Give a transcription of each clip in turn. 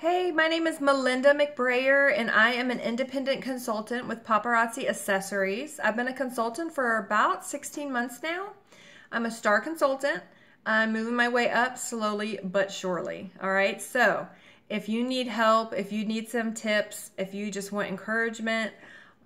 Hey, my name is Melinda McBrayer, and I am an independent consultant with Paparazzi Accessories. I've been a consultant for about 16 months now. I'm a star consultant. I'm moving my way up slowly but surely. All right, so if you need help, if you need some tips, if you just want encouragement,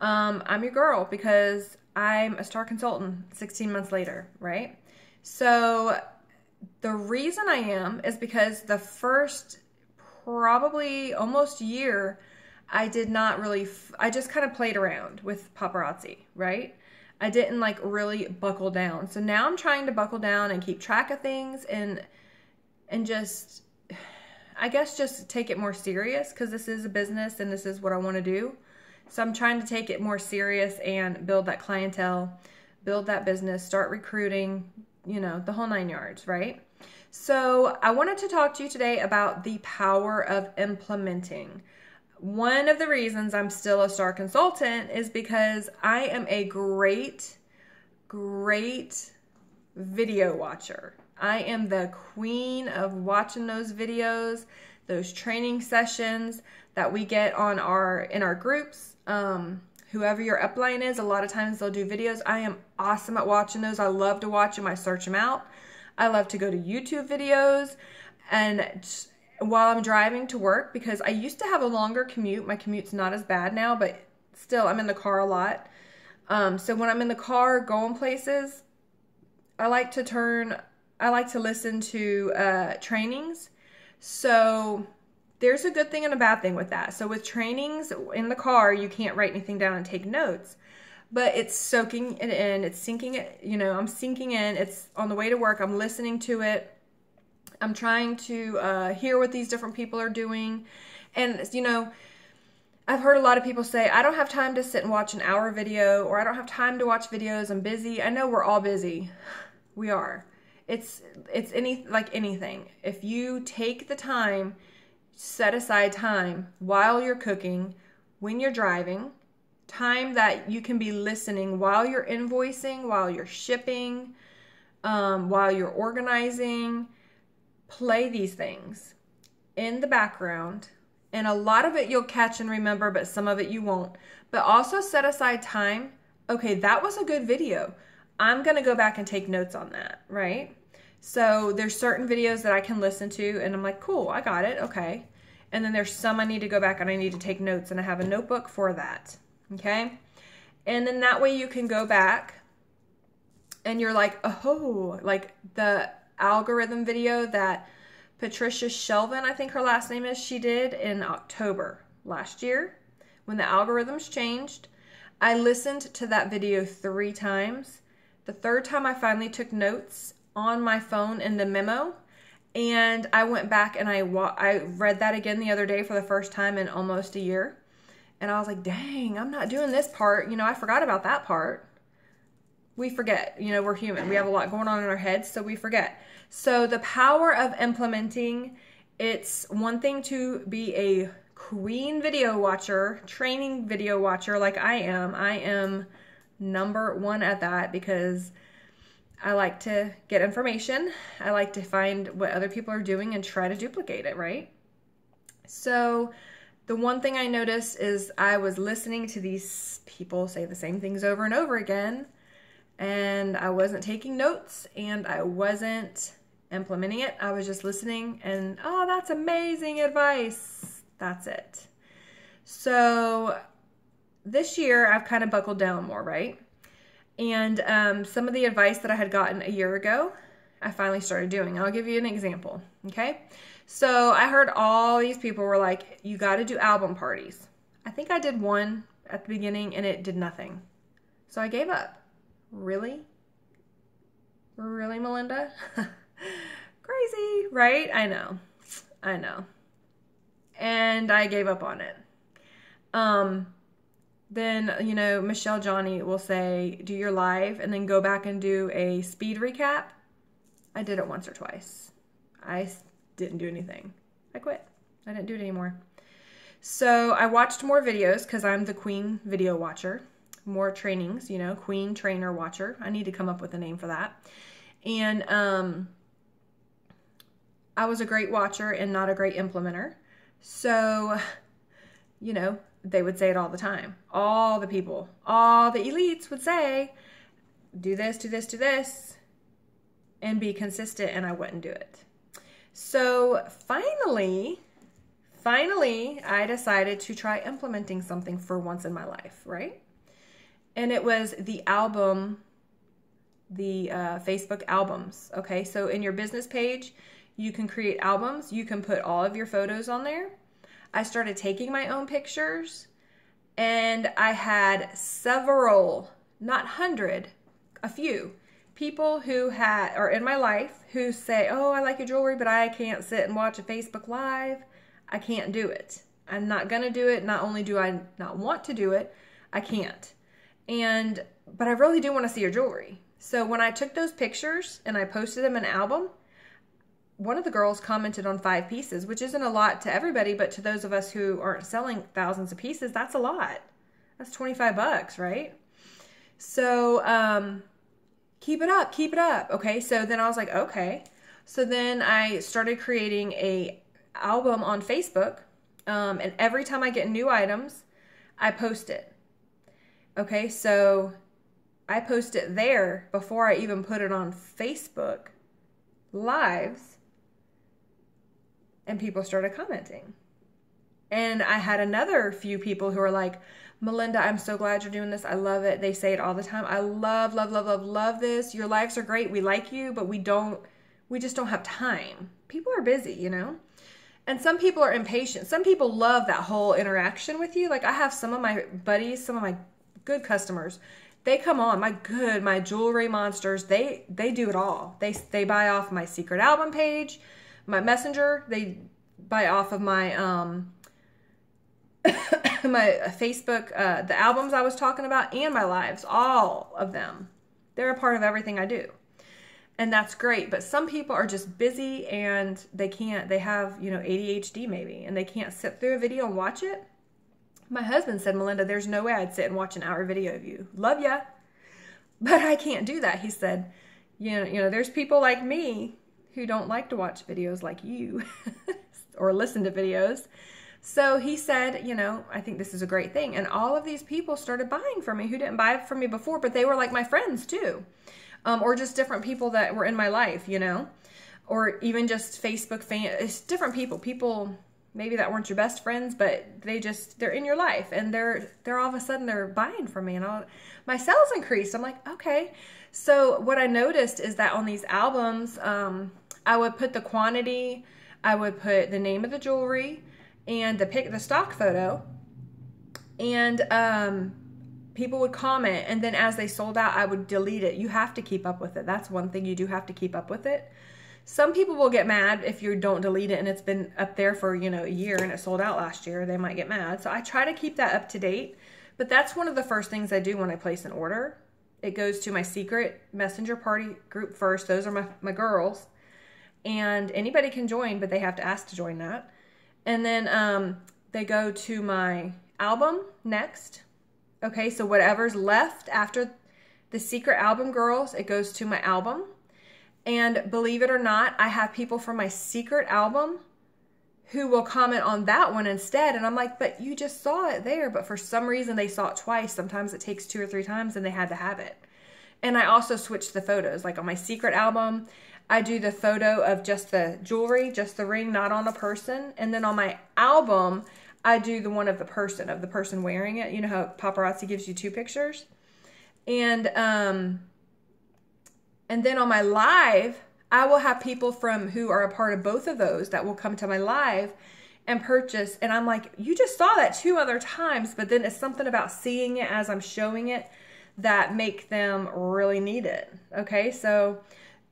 I'm your girl because I'm a star consultant 16 months later, right? So the reason I am is because the first probably almost year, I did not really, I just kind of played around with paparazzi, right? I didn't like really buckle down. So now I'm trying to buckle down and keep track of things and just, I guess just take it more serious because this is a business and this is what I want to do. So I'm trying to take it more serious and build that clientele, build that business, start recruiting, you know, the whole 9 yards, right? So I wanted to talk to you today about the power of implementing. One of the reasons I'm still a star consultant is because I am a great video watcher. I am the queen of watching those videos, those training sessions that we get on in our groups. Whoever your upline is, a lot of times they'll do videos. I am awesome at watching those. I love to watch them. I search them out. I love to go to YouTube videos and while I'm driving to work, because I used to have a longer commute. My commute's not as bad now, but still I'm in the car a lot. So when I'm in the car going places, I like to listen to trainings. So there's a good thing and a bad thing with that. So with trainings in the car, you can't write anything down and take notes. But it's soaking it in, it's sinking it, you know, I'm sinking in, it's on the way to work, I'm listening to it, I'm trying to hear what these different people are doing. And, you know, I've heard a lot of people say, I don't have time to sit and watch an hour video, or I don't have time to watch videos, I'm busy. I know we're all busy. We are. It's like anything. If you take the time, set aside time while you're cooking, when you're driving, time that you can be listening while you're invoicing, while you're shipping, while you're organizing, play these things in the background. And a lot of it you'll catch and remember, but some of it you won't. But also set aside time. Okay, that was a good video. I'm going to go back and take notes on that, right? So there's certain videos that I can listen to and I'm like, cool, I got it, okay. And then there's some I need to go back and I need to take notes, and I have a notebook for that. Okay, and then that way you can go back and you're like, oh, like the algorithm video that Patricia Shelvin, I think her last name is, she did in October last year when the algorithms changed. I listened to that video 3 times. The 3rd time I finally took notes on my phone in the memo, and I went back and I read that again the other day for the first time in almost a year. And I was like, dang, I'm not doing this part. You know, I forgot about that part. We forget. You know, we're human. We have a lot going on in our heads, so we forget. So the power of implementing, it's one thing to be a queen video watcher, training video watcher like I am. I am #1 at that because I like to get information. I like to find what other people are doing and try to duplicate it, right? So the one thing I noticed is I was listening to these people say the same things over and over again, and I wasn't taking notes and I wasn't implementing it. I was just listening and, oh, that's amazing advice. That's it. So this year I've kind of buckled down more, right? And some of the advice that I had gotten a year ago, I finally started doing. I'll give you an example, okay? So I heard all these people were like, you got to do album parties. I think I did one at the beginning and it did nothing. So I gave up. Really? Really, Melinda? Crazy, right? I know. And I gave up on it. Then, you know, Michelle Johnny will say, do your live and then go back and do a speed recap. I did it once or twice. I didn't do anything. I quit. I didn't do it anymore. So I watched more videos because I'm the queen video watcher. More trainings, you know, queen trainer watcher. I need to come up with a name for that. And I was a great watcher and not a great implementer. So, you know, they would say it all the time. All the people, all the elites would say, do this, do this, do this, and be consistent, and I wouldn't do it. So finally, I decided to try implementing something for once in my life, right? And it was the album, the Facebook albums, okay? So in your business page, you can create albums. You can put all of your photos on there. I started taking my own pictures, and I had several, not 100, a few people who are in my life who say, oh, I like your jewelry, but I can't sit and watch a Facebook Live. I can't do it. I'm not going to do it. Not only do I not want to do it, I can't. But I really do want to see your jewelry. So when I took those pictures and I posted them in an album, one of the girls commented on 5 pieces, which isn't a lot to everybody, but to those of us who aren't selling thousands of pieces, that's a lot. That's $25, right? So, keep it up, keep it up. Okay, so then I was like, okay. So then I started creating a album on Facebook, and every time I get new items, I post it. Okay, so I post it there before I even put it on Facebook Lives, and people started commenting. And I had another few people who were like, Melinda, I'm so glad you're doing this. I love it. They say it all the time. I love, love, love, love, love this. Your lives are great. We like you, but we just don't have time. People are busy, you know? And some people are impatient. Some people love that whole interaction with you. Like I have some of my buddies, some of my good customers, they come on, my jewelry monsters, they do it all. They buy off my secret album page, my messenger, they buy off of my, my Facebook, the albums I was talking about, and my lives, all of them. They're a part of everything I do. And that's great. But some people are just busy and they have, you know, ADHD maybe, and they can't sit through a video and watch it. My husband said, Melinda, there's no way I'd sit and watch an hour video of you. Love ya. But I can't do that. He said, you know, there's people like me who don't like to watch videos like you or listen to videos. So he said, you know, I think this is a great thing. And all of these people started buying from me who didn't buy from me before, but they were like my friends too. Or just different people that were in my life, you know, or even just Facebook fans. It's different people maybe that weren't your best friends, but they're in your life, and they're all of a sudden they're buying from me, and my sales increased. I'm like, okay. So what I noticed is that on these albums, I would put the quantity, I would put the name of the jewelry, and the stock photo, and people would comment, and then as they sold out, I would delete it. You have to keep up with it. That's one thing, you do have to keep up with it. Some people will get mad if you don't delete it and it's been up there for, you know, a year and it sold out last year. They might get mad. So I try to keep that up to date. But that's one of the first things I do when I place an order. It goes to my secret messenger party group first. Those are my girls. And anybody can join, but they have to ask to join that. And then they go to my album next. Okay, so whatever's left after the secret album girls, it goes to my album. And believe it or not, I have people from my secret album who will comment on that one instead. And I'm like, but you just saw it there. But for some reason, they saw it twice. Sometimes it takes 2 or 3 times and they had to have it. And I also switched the photos. Like on my secret album, I do the photo of just the jewelry, just the ring, not on a person. And then on my album, I do the one of the person wearing it. You know how Paparazzi gives you 2 pictures? And then on my live, I will have people who are a part of both of those that will come to my live and purchase. And I'm like, you just saw that 2 other times, but then it's something about seeing it as I'm showing it that make them really need it. Okay, so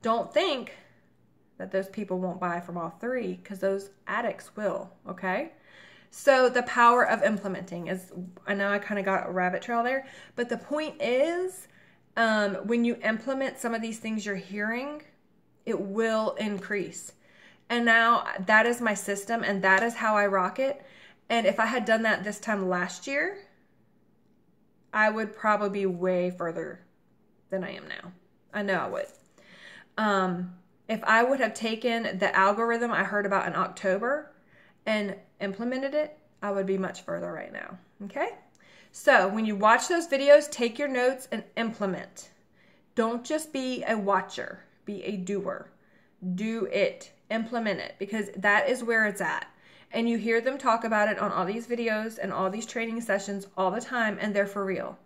don't think that those people won't buy from all 3, because those addicts will, okay? So the power of implementing is, I know I kind of got a rabbit trail there, but the point is, when you implement some of these things you're hearing, it will increase. And now that is my system, and that is how I rock it. And if I had done that this time last year, I would probably be way further than I am now. I know I would. If I would have taken the algorithm I heard about in October and implemented it, I would be much further right now. Okay? So when you watch those videos, take your notes and implement. Don't just be a watcher, be a doer. Do it, implement it, because that is where it's at. And you hear them talk about it on all these videos and all these training sessions all the time, and they're for real.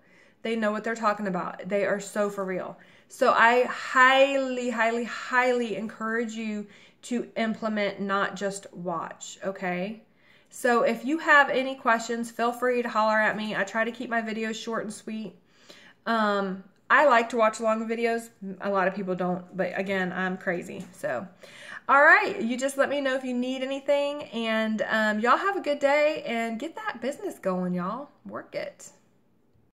They know what they're talking about. They are so for real. So I highly, highly, highly encourage you to implement, not just watch, okay? So if you have any questions, feel free to holler at me. I try to keep my videos short and sweet. I like to watch long videos. A lot of people don't, but again, I'm crazy. So, all right, you just let me know if you need anything, and y'all have a good day and get that business going, y'all. Work it.